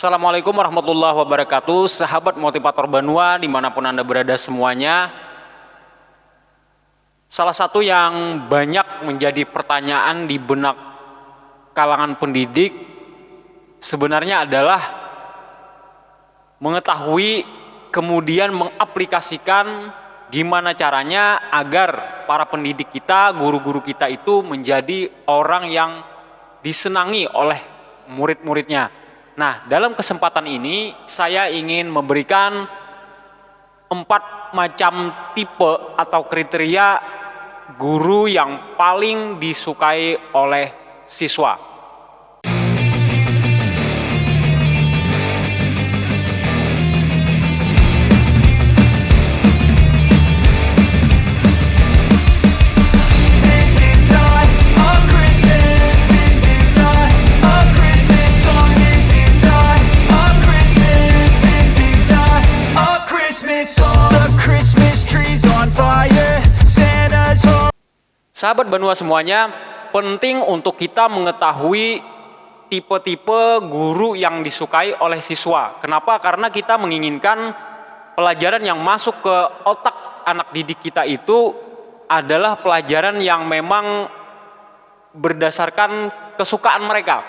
Assalamualaikum warahmatullahi wabarakatuh, sahabat motivator Banua dimanapun Anda berada semuanya. Salah satu yang banyak menjadi pertanyaan di benak kalangan pendidik sebenarnya adalah mengetahui kemudian mengaplikasikan gimana caranya agar para pendidik kita, guru-guru kita itu menjadi orang yang disenangi oleh murid-muridnya. Nah, dalam kesempatan ini saya ingin memberikan 4 macam tipe atau kriteria guru yang paling disukai oleh siswa. Sahabat Banua semuanya, penting untuk kita mengetahui tipe-tipe guru yang disukai oleh siswa. Kenapa? Karena kita menginginkan pelajaran yang masuk ke otak anak didik kita itu adalah pelajaran yang memang berdasarkan kesukaan mereka.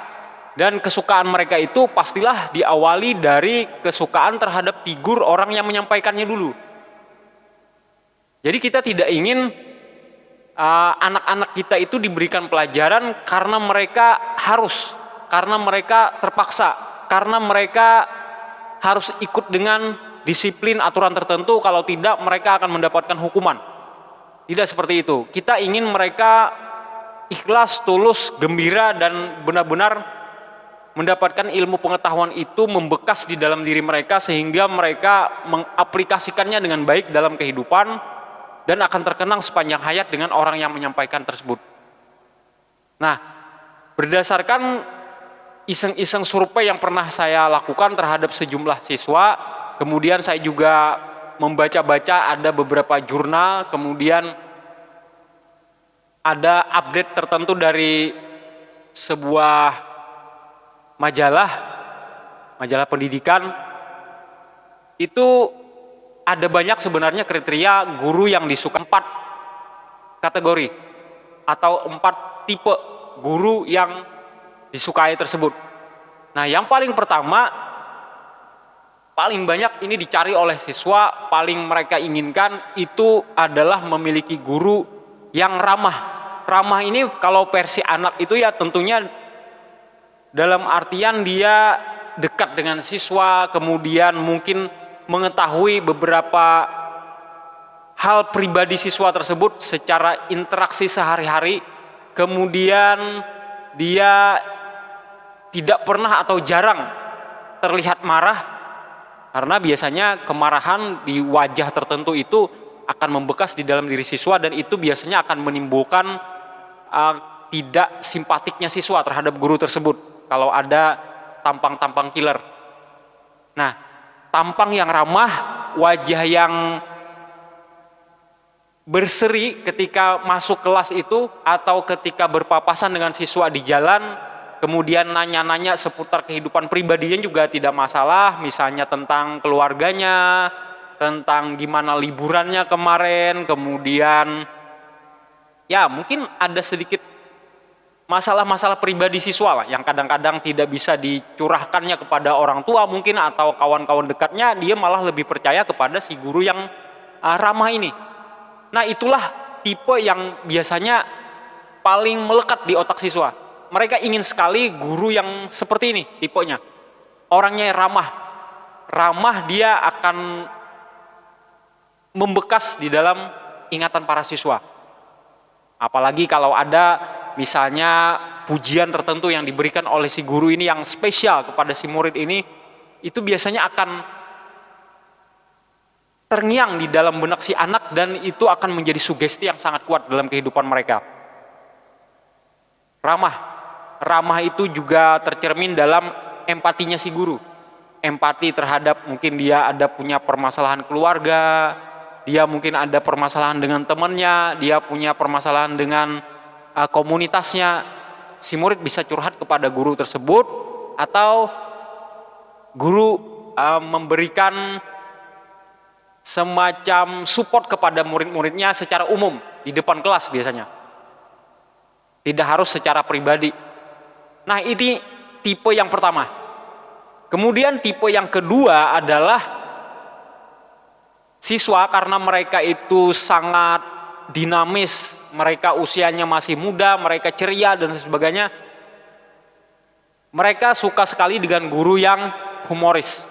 Dan kesukaan mereka itu pastilah diawali dari kesukaan terhadap figur orang yang menyampaikannya dulu. Jadi kita tidak ingin anak-anak kita itu diberikan pelajaran karena mereka harus, karena mereka terpaksa, karena mereka harus ikut dengan disiplin aturan tertentu, kalau tidak mereka akan mendapatkan hukuman. Tidak seperti itu. Kita ingin mereka ikhlas, tulus, gembira, dan benar-benar mendapatkan ilmu pengetahuan itu membekas di dalam diri mereka sehingga mereka mengaplikasikannya dengan baik dalam kehidupan dan akan terkenang sepanjang hayat dengan orang yang menyampaikan tersebut. Nah, berdasarkan iseng-iseng survei yang pernah saya lakukan terhadap sejumlah siswa, kemudian saya juga membaca-baca ada beberapa jurnal, kemudian ada update tertentu dari sebuah majalah pendidikan, itu ada banyak sebenarnya kriteria guru yang disukai. 4 kategori atau 4 tipe guru yang disukai tersebut. Nah, yang paling pertama, paling banyak ini dicari oleh siswa, paling mereka inginkan itu adalah memiliki guru yang ramah. Ramah ini kalau versi anak itu ya tentunya dalam artian dia dekat dengan siswa, kemudian mungkin mengetahui beberapa hal pribadi siswa tersebut secara interaksi sehari-hari, kemudian dia tidak pernah atau jarang terlihat marah, karena biasanya kemarahan di wajah tertentu itu akan membekas di dalam diri siswa dan itu biasanya akan menimbulkan tidak simpatiknya siswa terhadap guru tersebut kalau ada tampang-tampang killer. Nah, tampang yang ramah, wajah yang berseri ketika masuk kelas itu atau ketika berpapasan dengan siswa di jalan, kemudian nanya-nanya seputar kehidupan pribadinya juga tidak masalah, misalnya tentang keluarganya, tentang gimana liburannya kemarin, kemudian ya mungkin ada sedikit masalah-masalah pribadi siswa lah yang kadang-kadang tidak bisa dicurahkannya kepada orang tua mungkin atau kawan-kawan dekatnya, dia malah lebih percaya kepada si guru yang ramah ini. Nah, itulah tipe yang biasanya paling melekat di otak siswa. Mereka ingin sekali guru yang seperti ini tipenya. Orangnya ramah. Ramah, dia akan membekas di dalam ingatan para siswa. Apalagi kalau ada misalnya pujian tertentu yang diberikan oleh si guru ini yang spesial kepada si murid ini, itu biasanya akan terngiang di dalam benak si anak dan itu akan menjadi sugesti yang sangat kuat dalam kehidupan mereka. Ramah itu juga tercermin dalam empatinya si guru. Empati terhadap mungkin dia ada punya permasalahan keluarga, dia mungkin ada permasalahan dengan temannya, dia punya permasalahan dengan komunitasnya, si murid bisa curhat kepada guru tersebut atau guru memberikan semacam support kepada murid-muridnya secara umum di depan kelas biasanya. Tidak harus secara pribadi. Nah, ini tipe yang pertama. Kemudian tipe yang kedua adalah siswa karena mereka itu sangat dinamis, mereka usianya masih muda, mereka ceria dan sebagainya. Mereka suka sekali dengan guru yang humoris.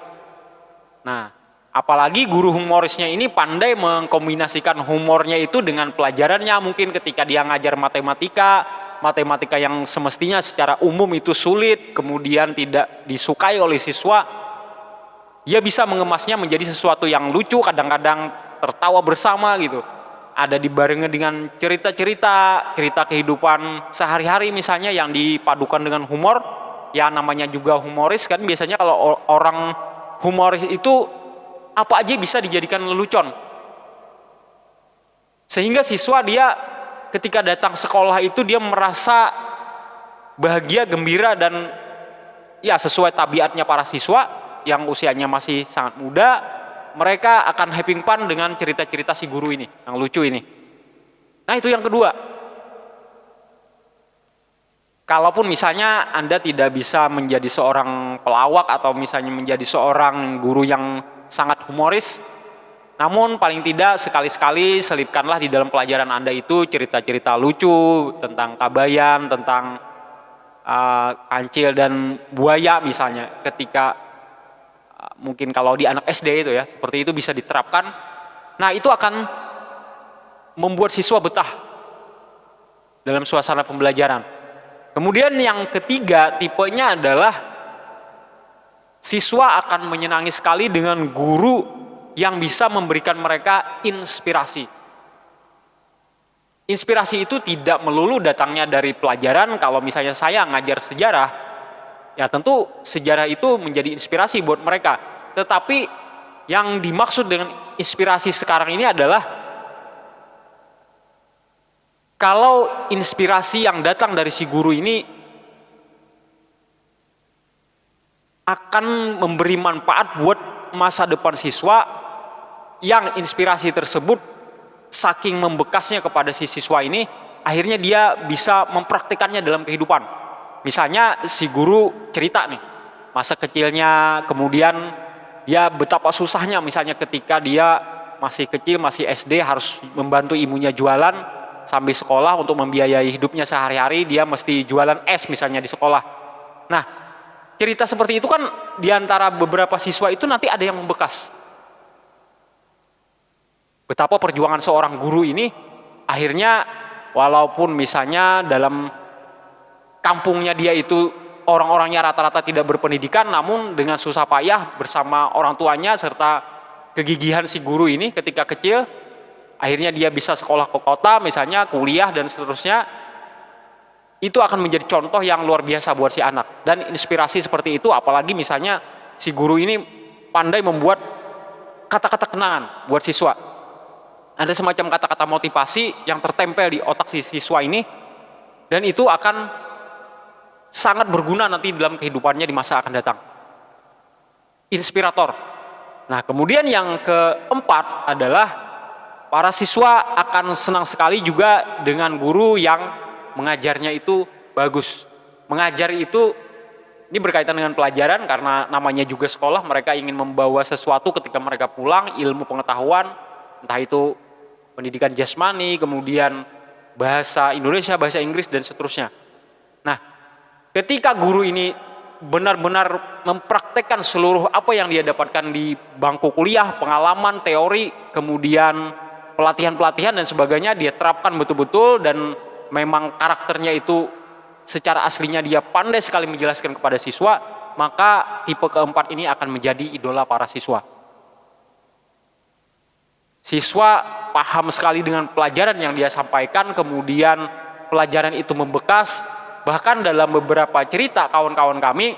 Nah, apalagi guru humorisnya ini pandai mengkombinasikan humornya itu dengan pelajarannya. Mungkin ketika dia ngajar matematika yang semestinya secara umum itu sulit, kemudian tidak disukai oleh siswa, dia bisa mengemasnya menjadi sesuatu yang lucu, kadang-kadang tertawa bersama gitu. Ada dibarengi dengan cerita kehidupan sehari-hari misalnya yang dipadukan dengan humor. Ya namanya juga humoris kan, biasanya kalau orang humoris itu apa aja bisa dijadikan lelucon. Sehingga siswa dia ketika datang sekolah itu dia merasa bahagia, gembira, dan ya sesuai tabiatnya para siswa yang usianya masih sangat muda, mereka akan having fun dengan cerita-cerita si guru ini yang lucu ini. Nah, itu yang kedua. Kalaupun misalnya Anda tidak bisa menjadi seorang pelawak atau misalnya menjadi seorang guru yang sangat humoris, namun paling tidak sekali-sekali selipkanlah di dalam pelajaran Anda itu cerita-cerita lucu tentang Kabayan, tentang kancil dan buaya misalnya. Ketika mungkin kalau di anak SD itu ya, seperti itu bisa diterapkan. Nah, itu akan membuat siswa betah dalam suasana pembelajaran. Kemudian yang ketiga tipenya adalah siswa akan menyenangi sekali dengan guru yang bisa memberikan mereka inspirasi. Inspirasi itu tidak melulu datangnya dari pelajaran. Kalau misalnya saya ngajar sejarah, ya tentu sejarah itu menjadi inspirasi buat mereka. Tetapi yang dimaksud dengan inspirasi sekarang ini adalah kalau inspirasi yang datang dari si guru ini akan memberi manfaat buat masa depan siswa, yang inspirasi tersebut saking membekasnya kepada si siswa ini, akhirnya dia bisa mempraktikannya dalam kehidupan. Misalnya si guru cerita nih, masa kecilnya, kemudian dia betapa susahnya misalnya ketika dia masih kecil, masih SD, harus membantu ibunya jualan sambil sekolah untuk membiayai hidupnya sehari-hari, dia mesti jualan es misalnya di sekolah. Nah, cerita seperti itu kan diantara beberapa siswa itu nanti ada yang membekas. Betapa perjuangan seorang guru ini akhirnya walaupun misalnya dalam kampungnya dia itu orang-orangnya rata-rata tidak berpendidikan, namun dengan susah payah bersama orang tuanya serta kegigihan si guru ini ketika kecil, akhirnya dia bisa sekolah ke kota misalnya, kuliah dan seterusnya. Itu akan menjadi contoh yang luar biasa buat si anak. Dan inspirasi seperti itu, apalagi misalnya si guru ini pandai membuat kata-kata kenangan buat siswa. Ada semacam kata-kata motivasi yang tertempel di otak si siswa ini, dan itu akan sangat berguna nanti dalam kehidupannya di masa akan datang. Inspirator. Nah, kemudian yang keempat adalah para siswa akan senang sekali juga dengan guru yang mengajarnya itu bagus. Mengajar itu, ini berkaitan dengan pelajaran karena namanya juga sekolah, mereka ingin membawa sesuatu ketika mereka pulang, ilmu pengetahuan, entah itu pendidikan jasmani, kemudian bahasa Indonesia, bahasa Inggris, dan seterusnya. Nah, ketika guru ini benar-benar mempraktekkan seluruh apa yang dia dapatkan di bangku kuliah, pengalaman, teori, kemudian pelatihan-pelatihan dan sebagainya, dia terapkan betul-betul dan memang karakternya itu secara aslinya dia pandai sekali menjelaskan kepada siswa, maka tipe keempat ini akan menjadi idola para siswa. Siswa paham sekali dengan pelajaran yang dia sampaikan, kemudian pelajaran itu membekas. Bahkan dalam beberapa cerita kawan-kawan kami,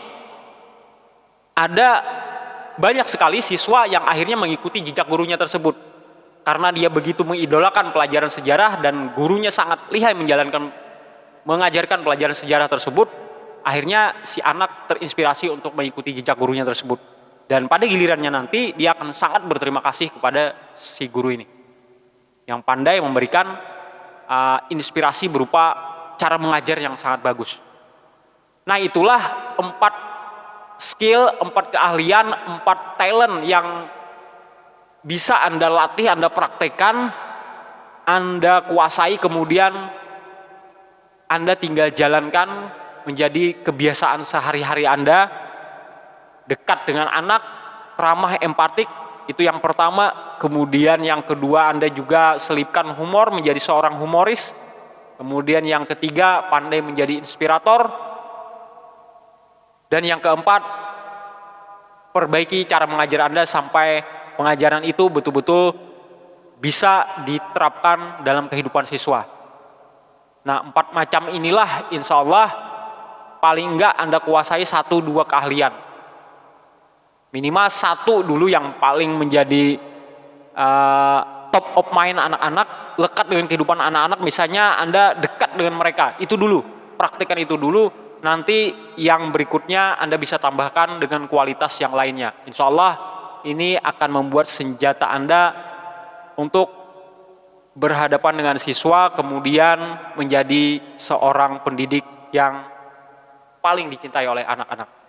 ada banyak sekali siswa yang akhirnya mengikuti jejak gurunya tersebut. Karena dia begitu mengidolakan pelajaran sejarah dan gurunya sangat lihai mengajarkan pelajaran sejarah tersebut, akhirnya si anak terinspirasi untuk mengikuti jejak gurunya tersebut. Dan pada gilirannya nanti dia akan sangat berterima kasih kepada si guru ini yang pandai memberikan inspirasi berupa cara mengajar yang sangat bagus. Nah, itulah 4 skill, 4 keahlian, 4 talent yang bisa Anda latih, Anda praktekkan, Anda kuasai, kemudian Anda tinggal jalankan menjadi kebiasaan sehari-hari Anda. Dekat dengan anak, ramah, empatik, itu yang pertama. Kemudian yang kedua, Anda juga selipkan humor, menjadi seorang humoris. Kemudian yang ketiga, pandai menjadi inspirator. Dan yang keempat, perbaiki cara mengajar Anda sampai pengajaran itu betul-betul bisa diterapkan dalam kehidupan siswa. Nah, 4 macam inilah insya Allah paling enggak Anda kuasai 1-2 keahlian. Minimal 1 dulu yang paling menjadi top of mind anak-anak, lekat dengan kehidupan anak-anak. Misalnya Anda dekat dengan mereka, itu dulu, praktikkan itu dulu. Nanti yang berikutnya Anda bisa tambahkan dengan kualitas yang lainnya. Insya Allah ini akan membuat senjata Anda untuk berhadapan dengan siswa, kemudian menjadi seorang pendidik yang paling dicintai oleh anak-anak.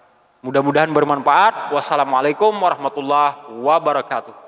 Mudah-mudahan bermanfaat. Wassalamualaikum warahmatullahi wabarakatuh.